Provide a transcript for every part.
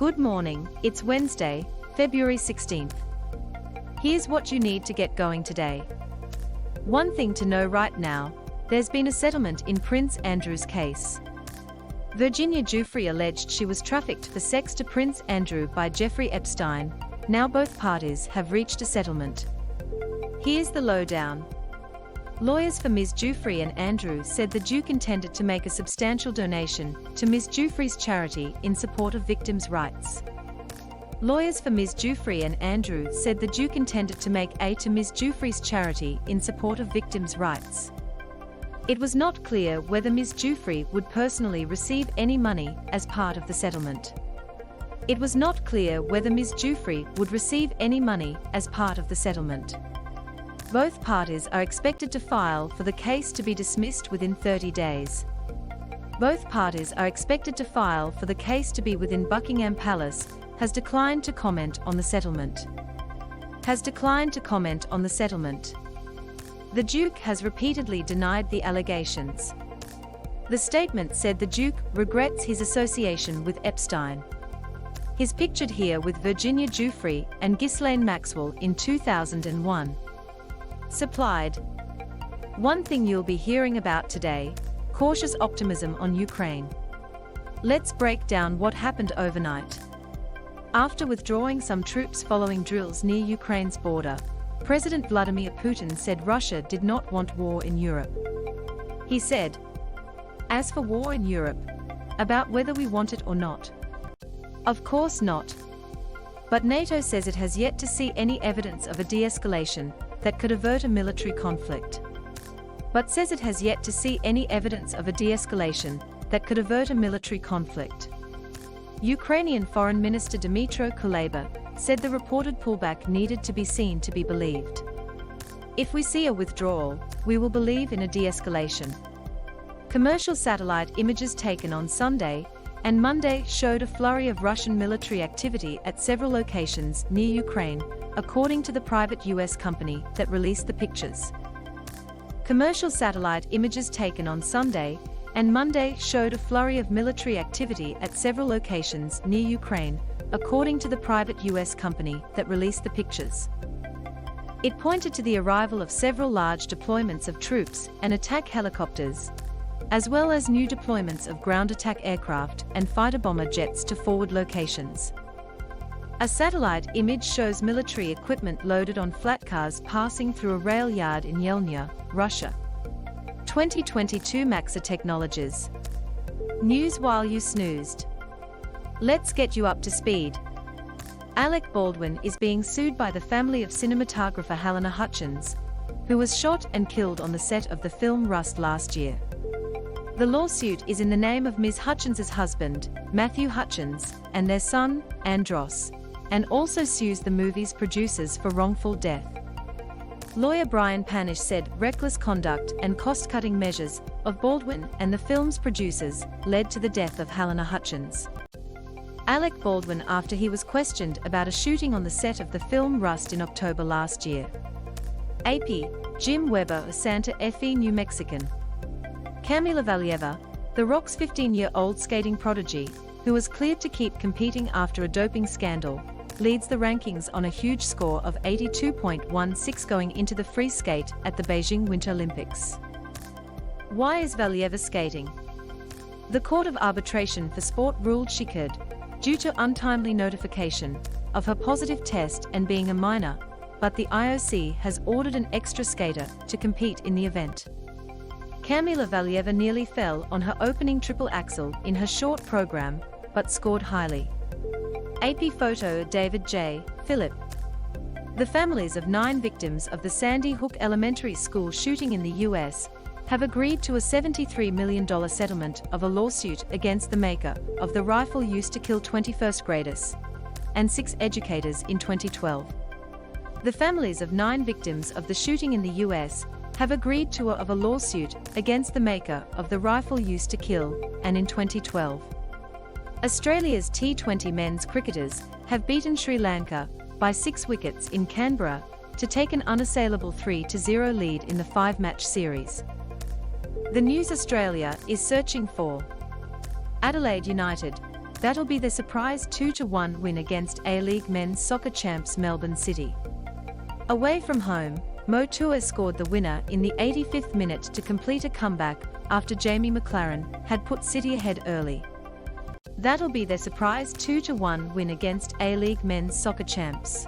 Good morning, it's Wednesday, February 16th. Here's what you need to get going today. One thing to know right now, there's been a settlement in Prince Andrew's case. Virginia Giuffre alleged she was trafficked for sex to Prince Andrew by Jeffrey Epstein. Now both parties have reached a settlement. Here's the lowdown. Lawyers for Ms Giuffre and Andrew said the Duke intended to make a substantial donation to Ms Giuffre's charity in support of victims' rights. Lawyers for Ms Giuffre and Andrew said the Duke intended to make aid to Ms Giuffre's charity in support of victims' rights. It was not clear whether Ms Giuffre would personally receive any money as part of the settlement. It was not clear whether Ms Giuffre would receive any money as part of the settlement. Both parties are expected to file for the case to be dismissed within 30 days. Both parties are expected to file for the case to be within Buckingham Palace, has declined to comment on the settlement. The Duke has repeatedly denied the allegations. The statement said the Duke regrets his association with Epstein. He's pictured here with Virginia Giuffre and Ghislaine Maxwell in 2001. Supplied. One thing you'll be hearing about today, cautious optimism on Ukraine. Let's break down what happened overnight. After withdrawing some troops following drills near Ukraine's border, President Vladimir Putin said Russia did not want war in Europe. He said, "As for war in Europe, about whether we want it or not. Of course not. But NATO says it has yet to see any evidence of a de-escalation that could avert a military conflict. Ukrainian Foreign Minister Dmytro Kuleba said the reported pullback needed to be seen to be believed. If we see a withdrawal, we will believe in a de-escalation. Commercial satellite images taken on Sunday and Monday showed a flurry of Russian military activity at several locations near Ukraine, according to the private US company that released the pictures. Commercial satellite images taken on Sunday and Monday showed a flurry of military activity at several locations near Ukraine, according to the private US company that released the pictures. It pointed to the arrival of several large deployments of troops and attack helicopters, as well as new deployments of ground attack aircraft and fighter bomber jets to forward locations. A satellite image shows military equipment loaded on flat cars passing through a rail yard in Yelnya, Russia. 2022 Maxa Technologies. News while you snoozed. Let's get you up to speed. Alec Baldwin is being sued by the family of cinematographer Halyna Hutchins, who was shot and killed on the set of the film Rust last year. The lawsuit is in the name of Ms. Hutchins's husband, Matthew Hutchins, and their son, Andros, and also sues the movie's producers for wrongful death. Lawyer Brian Panish said reckless conduct and cost-cutting measures of Baldwin and the film's producers led to the death of Halyna Hutchins. Alec Baldwin after he was questioned about a shooting on the set of the film Rust in October last year. AP, Jim Weber of Santa Fe, New Mexico. Kamila Valieva, The Rock's 15-year-old skating prodigy, who was cleared to keep competing after a doping scandal, leads the rankings on a huge score of 82.16 going into the free skate at the Beijing Winter Olympics. Why is Valieva skating? The Court of Arbitration for Sport ruled she could, due to untimely notification of her positive test and being a minor, but the IOC has ordered an extra skater to compete in the event. Kamila Valieva nearly fell on her opening triple axel in her short program, but scored highly. AP photo David J. Phillip. The families of 9 victims of the Sandy Hook Elementary School shooting in the U.S. have agreed to a $73 million settlement of a lawsuit against the maker of the rifle used to kill 21st graders and 6 educators in 2012. The families of 9 victims of the shooting in the U.S. have agreed to a lawsuit against the maker of the rifle used to kill, and in 2012. Australia's T20 men's cricketers have beaten Sri Lanka by 6 wickets in Canberra to take an unassailable 3-0 lead in the 5-match series. The News Australia is searching for Adelaide United, That'll be their surprise 2-1 win against A-League men's soccer champs Melbourne City. Away from home, Mo Tua scored the winner in the 85th minute to complete a comeback after Jamie McLaren had put City ahead early. That'll be their surprise 2-1 win against A-League men's soccer champs.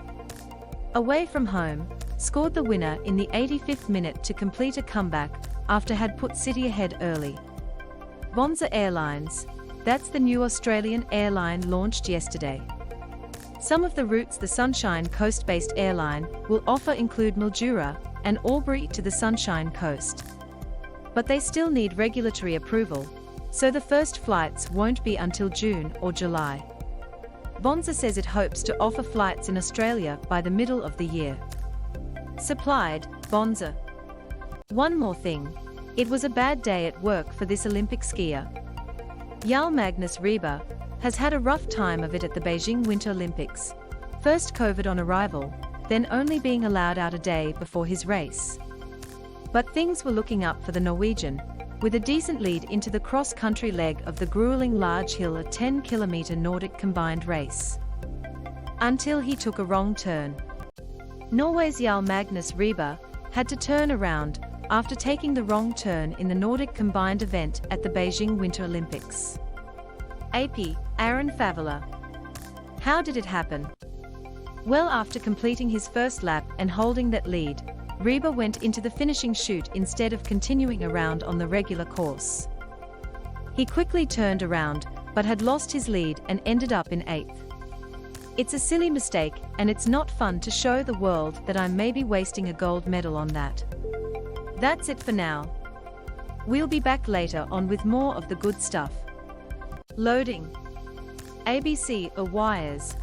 Away from home, scored the winner in the 85th minute to complete a comeback after had put City ahead early. Bonza Airlines, that's the new Australian airline launched yesterday. Some of the routes the Sunshine Coast-based airline will offer include Mildura and Albury to the Sunshine Coast. But they still need regulatory approval, so the first flights won't be until June or July. Bonza says it hopes to offer flights in Australia by the middle of the year. Supplied, Bonza. One more thing. It was a bad day at work for this Olympic skier. Jarl Magnus Rieber has had a rough time of it at the Beijing Winter Olympics. First COVID on arrival, then only being allowed out a day before his race. But things were looking up for the Norwegian, with a decent lead into the cross-country leg of the grueling large hill a 10-kilometer Nordic combined race. Until he took a wrong turn. Norway's Jarl Magnus Rieber had to turn around after taking the wrong turn in the Nordic combined event at the Beijing Winter Olympics. AP, Aaron Favela. How did it happen? Well, after completing his first lap and holding that lead, Rieber went into the finishing chute instead of continuing around on the regular course. He quickly turned around, but had lost his lead and ended up in 8th. It's a silly mistake, and it's not fun to show the world that I'm maybe wasting a gold medal on that. That's it for now. We'll be back later on with more of the good stuff. Loading. ABC or Wires.